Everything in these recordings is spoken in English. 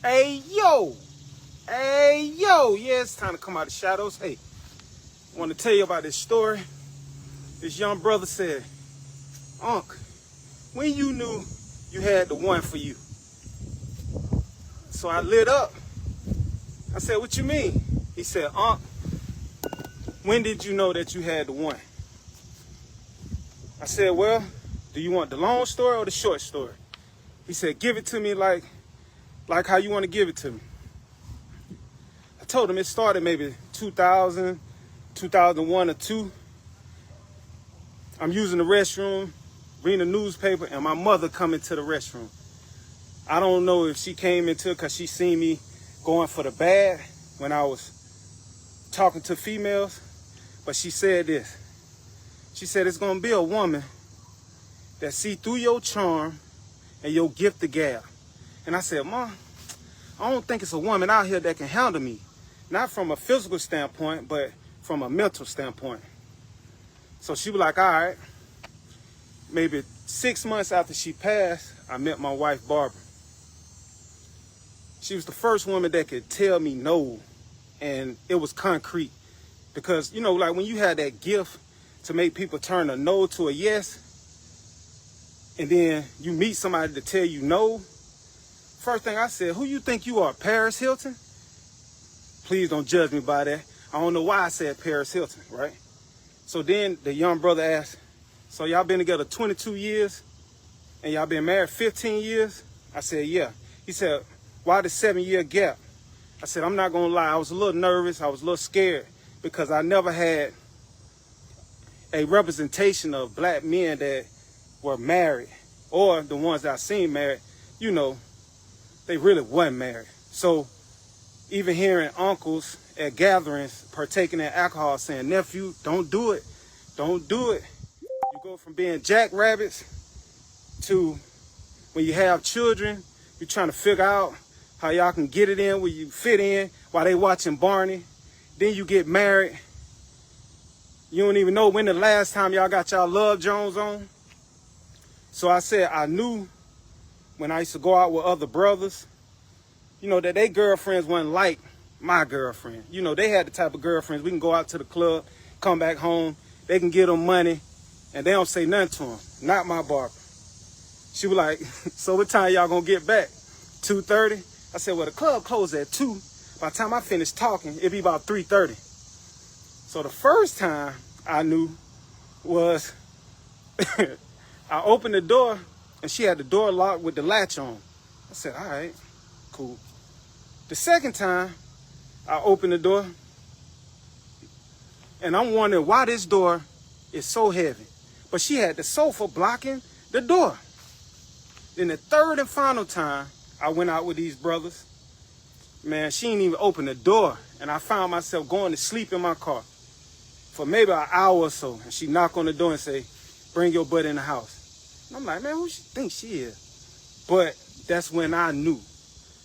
Hey, yo. Hey, yo. Yeah, it's time to come out of the shadows. Hey, I want to tell you about this story. This young brother said, Unc, when you knew you had the one for you? So I lit up. I said, what you mean? He said, Unc, when did you know that you had the one? I said, well, do you want the long story or the short story? He said, give it to me like how you want to give it to me. I told him it started maybe 2000, 2001 or 2. I'm using the restroom, reading the newspaper, and my mother come into the restroom. I don't know if she came into it because she seen me going for the bad when I was talking to females, but she said this. She said, it's going to be a woman that see through your charm and your gift of gab. And I said, Mom, I don't think it's a woman out here that can handle me. Not from a physical standpoint, but from a mental standpoint. So she was like, all right. Maybe 6 months after she passed, I met my wife, Barbara. She was the first woman that could tell me no, and it was concrete. Because, you know, like when you had that gift to make people turn a no to a yes, and then you meet somebody to tell you no, first thing I said, who you think you are, Paris Hilton? Please don't judge me by that. I don't know why I said Paris Hilton, right? So then the young brother asked, so y'all been together 22 years and y'all been married 15 years? I said, yeah. He said, why the 7-year gap? I said, I'm not gonna lie, I was a little nervous, I was a little scared because I never had a representation of black men that were married, or the ones that I seen married, you know, they really wasn't married. So even hearing uncles at gatherings partaking in alcohol saying, nephew, don't do it, don't do it. You go from being jackrabbits to when you have children, you're trying to figure out how y'all can get it in where you fit in while they watching Barney. Then you get married. You don't even know when the last time y'all got y'all Love Jones on. So I said I knew when I used to go out with other brothers, you know, that their girlfriends wasn't like my girlfriend. You know, they had the type of girlfriends, we can go out to the club, come back home, they can give them money, and they don't say nothing to them. Not my Barbara. She was like, so what time y'all gonna get back? 2:30? I said, well, the club closed at 2. By the time I finished talking, it'd be about 3:30. So the first time I knew was I opened the door and she had the door locked with the latch on. I said, all right, cool. The second time I opened the door and I'm wondering why this door is so heavy. But she had the sofa blocking the door. Then the third and final time I went out with these brothers, man, she didn't even open the door. And I found myself going to sleep in my car for maybe an hour or so. And she knocked on the door and say, bring your butt in the house. And I'm like, man, who she think she is? But that's when I knew.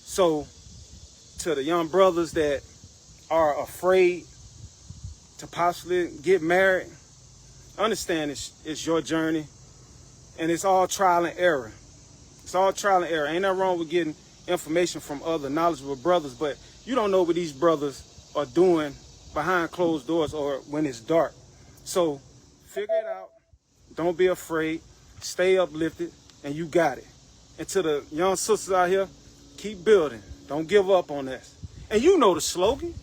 So to the young brothers that are afraid to possibly get married, understand it's your journey. And it's all trial and error. It's all trial and error. Ain't nothing wrong with getting information from other knowledgeable brothers, but you don't know what these brothers are doing behind closed doors or when it's dark. So figure it out. Don't be afraid. Stay uplifted, and you got it. And to the young sisters out here, keep building. Don't give up on us. And you know the slogan.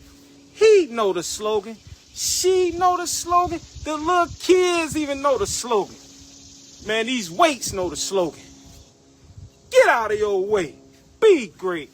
He know the slogan. She know the slogan. The little kids even know the slogan. Man, these weights know the slogan. Get out of your way. Be great.